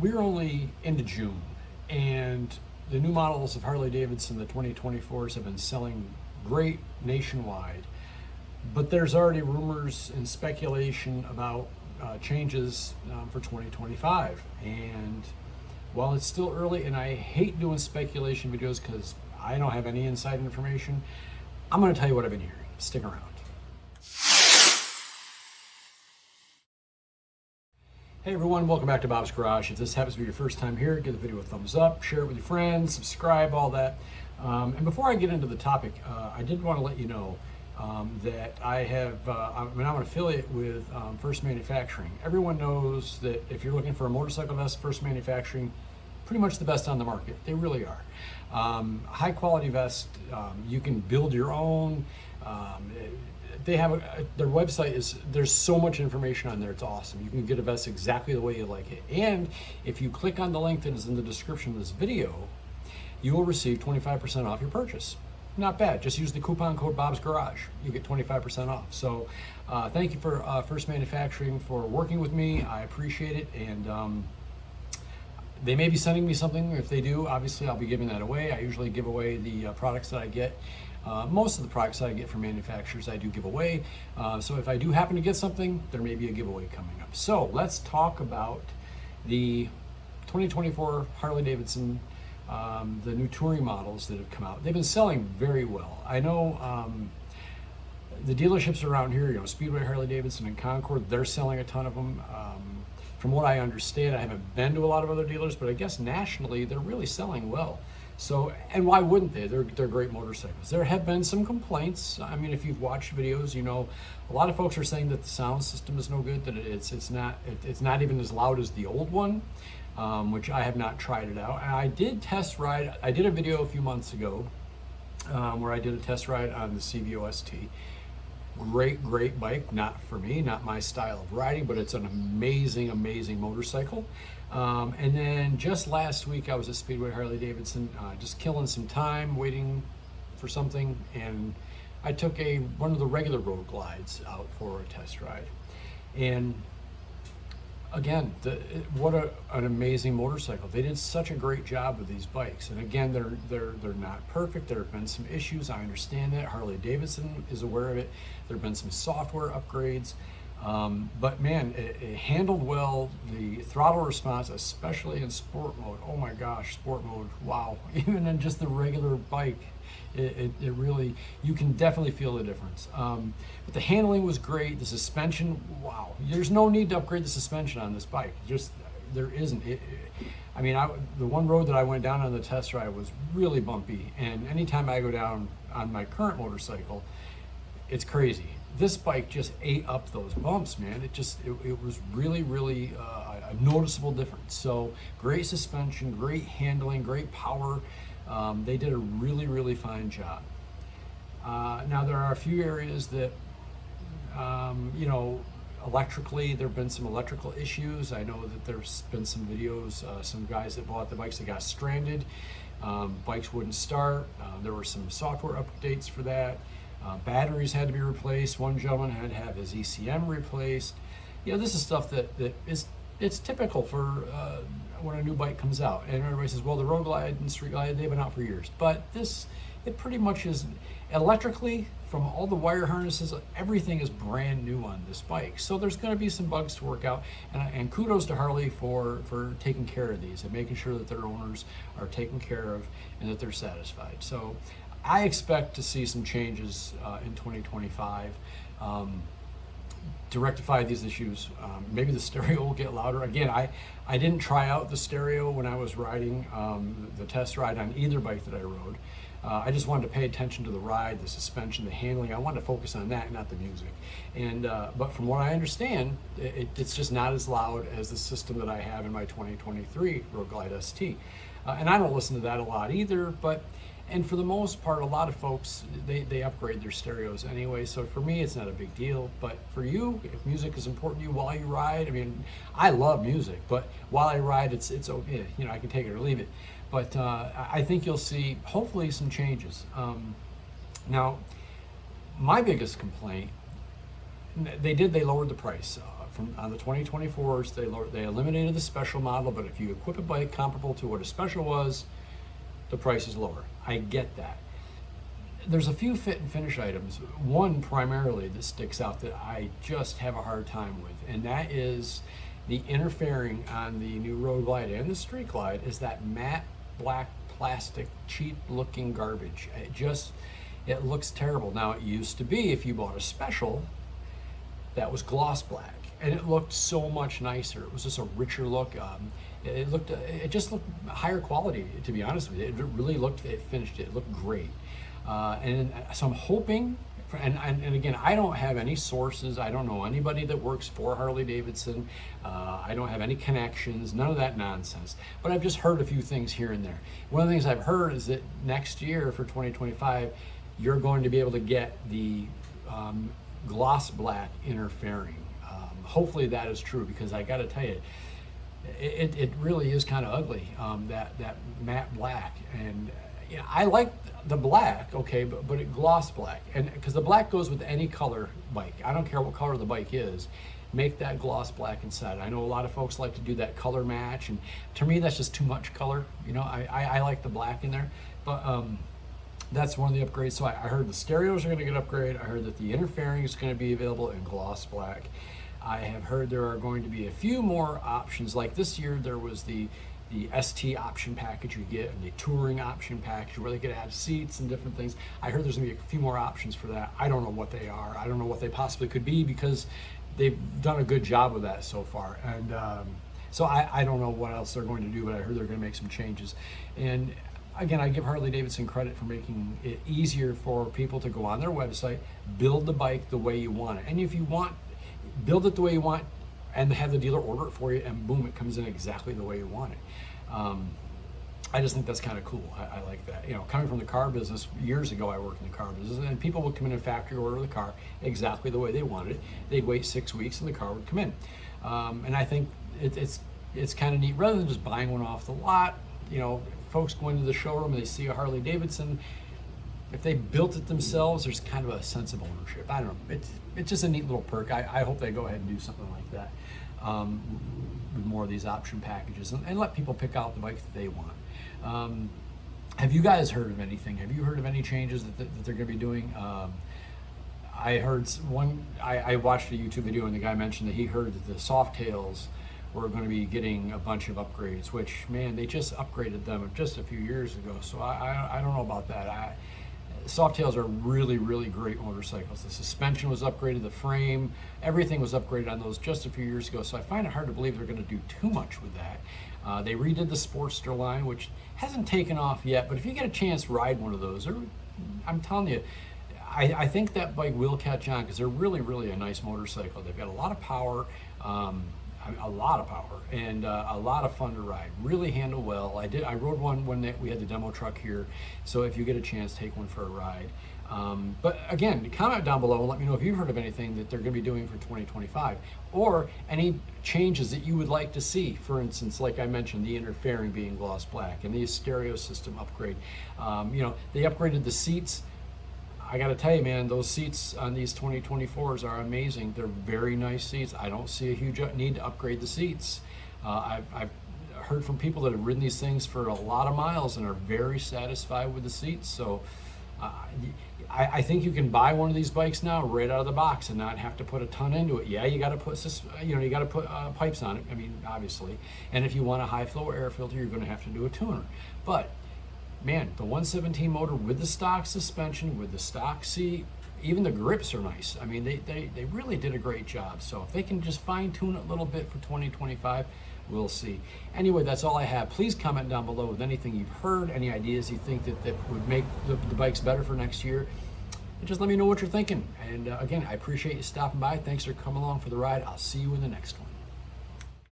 we're only into June, and the new models of Harley Davidson, the 2024s, have been selling great nationwide. But there's already rumors and speculation about changes for 2025. And while it's still early, and I hate doing speculation videos because I don't have any inside information, I'm going to tell you what I've been hearing. Stick around. Hey everyone, welcome back to Bob's Garage. If this happens to be your first time here, give the video a thumbs up, share it with your friends, subscribe, all that. And before I get into the topic, I did want to let you know that I'm an affiliate with First Manufacturing. Everyone knows that if you're looking for a motorcycle vest, First Manufacturing, pretty much the best on the market. They really are. High quality vest, you can build your own. They have their website there's so much information on there. It's awesome. You can get a vest exactly the way you like it. And if you click on the link that is in the description of this video, you will receive 25% off your purchase. Not bad. Just use the coupon code Bob's Garage. You get 25% off. So thank you for First Manufacturing for working with me. I appreciate it. And they may be sending me something. If they do, obviously I'll be giving that away. I usually give away the products that I get. Most of the products that I get from manufacturers I do give away. So if I do happen to get something, there may be a giveaway coming up. So let's talk about the 2024 Harley Davidson, the new touring models that have come out. They've been selling very well. I know the dealerships around here, Speedway, Harley Davidson, and Concord, they're selling a ton of them. From what I understand, I haven't been to a lot of other dealers, but I guess nationally they're really selling well. So, and why wouldn't they? They're great motorcycles. There have been some complaints. I mean, if you've watched videos, a lot of folks are saying that the sound system is no good, that it's not even as loud as the old one, which I have not tried it out. And I did test ride. I did a video a few months ago where I did a test ride on the CVO-ST. Great bike. Not for me, not my style of riding, but it's an amazing motorcycle. And then just last week I was at Speedway Harley Davidson, just killing some time waiting for something, and I took one of the regular road glides out for a test ride. And again, what an amazing motorcycle. They did such a great job with these bikes. And again, they're not perfect. There have been some issues. I understand that. Harley Davidson is aware of it. There have been some software upgrades. But man, it handled well. The throttle response, especially in sport mode, oh my gosh, sport mode, wow. Even in just the regular bike, it really, you can definitely feel the difference. But the handling was great. The suspension, wow. There's no need to upgrade the suspension on this bike. There isn't. The one road that I went down on the test ride was really bumpy. And anytime I go down on my current motorcycle, it's crazy. This bike just ate up those bumps, man. It was really a noticeable difference. So great suspension, great handling, great power. They did a really fine job. Now there are a few areas that, electrically, there have been some electrical issues. I know that there's been some videos, some guys that bought the bikes that got stranded. Bikes wouldn't start. There were some software updates for that. Batteries had to be replaced. One gentleman had to have his ECM replaced. This is stuff that it's typical for when a new bike comes out. And everybody says, well, the Road Glide and Street Glide, they've been out for years. But it pretty much is electrically, from all the wire harnesses, everything is brand new on this bike. So there's going to be some bugs to work out. And kudos to Harley for taking care of these and making sure that their owners are taken care of and that they're satisfied. So I expect to see some changes in 2025 to rectify these issues. Maybe the stereo will get louder. Again, I didn't try out the stereo when I was riding the test ride on either bike that I rode. I just wanted to pay attention to the ride, the suspension, the handling. I wanted to focus on that, not the music. And but from what I understand, it's just not as loud as the system that I have in my 2023 Road Glide ST. And I don't listen to that a lot either, and for the most part, a lot of folks, they upgrade their stereos anyway. So for me, it's not a big deal. But for you, if music is important to you while you ride, I love music, but while I ride, it's okay. I can take it or leave it. But I think you'll see, hopefully, some changes. Now, my biggest complaint, they lowered the price on the 2024s, they eliminated the special model, but if you equip a bike comparable to what a special was, the price is lower. I get that. There's a few fit and finish items. One primarily that sticks out that I just have a hard time with, and that is the interfering on the new Road Glide and the Street Glide is that matte black plastic, cheap looking garbage. It looks terrible. Now, it used to be, if you bought a special, that was gloss black, and it looked so much nicer. It was just a richer look. It just looked higher quality, to be honest with you. It really looked, it finished it looked great. And so I'm hoping, and again, I don't have any sources. I don't know anybody that works for Harley Davidson. I don't have any connections, none of that nonsense. But I've just heard a few things here and there. One of the things I've heard is that next year for 2025, you're going to be able to get the gloss black interfering. Hopefully that is true, because I got to tell you, it really is kind of ugly, that matte black. And yeah, I like the black, okay, but it gloss black, and because the black goes with any color bike. I don't care what color the bike is. Make that gloss black inside. I know a lot of folks like to do that color match, and to me that's just too much color. You know, I like the black in there, but that's one of the upgrades. So I heard the stereos are going to get upgraded. I heard that the interfering is going to be available in gloss black. I have heard there are going to be a few more options. Like this year, there was the ST option package you get, and the touring option package where they could add seats and different things. I heard there's going to be a few more options for that. I don't know what they are. I don't know what they possibly could be, because they've done a good job with that so far. And so I don't know what else they're going to do, but I heard they're going to make some changes. And again, I give Harley Davidson credit for making it easier for people to go on their website, build the bike the way you want it. And if you want, build it the way you want, and have the dealer order it for you, and boom, it comes in exactly the way you want it. I just think that's kind of cool. I like that. You know, coming from the car business, years ago I worked in the car business, and people would come in and factory order the car exactly the way they wanted it. They'd wait 6 weeks and the car would come in. And I think it's kind of neat, rather than just buying one off the lot. You know, folks go into the showroom and they see a Harley Davidson. If they built it themselves, there's kind of a sense of ownership. I don't know. It's just a neat little perk. I hope they go ahead and do something like that with more of these option packages, and let people pick out the bike that they want. Have you guys heard of anything? Have you heard of any changes that they're going to be doing? I heard one. I watched a YouTube video, and the guy mentioned that he heard that the Softails were going to be getting a bunch of upgrades. Which, man, they just upgraded them just a few years ago. So I don't know about that. Softails are really, really great motorcycles. The suspension was upgraded, the frame, everything was upgraded on those just a few years ago. So I find it hard to believe they're going to do too much with that. They redid the Sportster line, which hasn't taken off yet, but if you get a chance, ride one of those. I'm telling you, I think that bike will catch on, because they're really, really a nice motorcycle. They've got a lot of power, and a lot of fun to ride. Really handle well. I rode one when we had the demo truck here, so if you get a chance, take one for a ride. But again, comment down below and let me know if you've heard of anything that they're going to be doing for 2025, or any changes that you would like to see. For instance, like I mentioned, the interfering being gloss black, and the stereo system upgrade. You know, they upgraded the seats. I got to tell you, man, those seats on these 2024s are amazing. They're very nice seats. I don't see a huge need to upgrade the seats. I've heard from people that have ridden these things for a lot of miles and are very satisfied with the seats. So I think you can buy one of these bikes now right out of the box and not have to put a ton into it. Yeah, you got to put pipes on it. I mean, obviously. And if you want a high flow air filter, you're going to have to do a tuner. But man, the 117 motor with the stock suspension, with the stock seat, even the grips are nice. I mean, they really did a great job. So if they can just fine tune it a little bit for 2025, we'll see. Anyway, that's all I have. Please comment down below with anything you've heard, any ideas you think that would make the bikes better for next year. And just let me know what you're thinking. And again, I appreciate you stopping by. Thanks for coming along for the ride. I'll see you in the next one.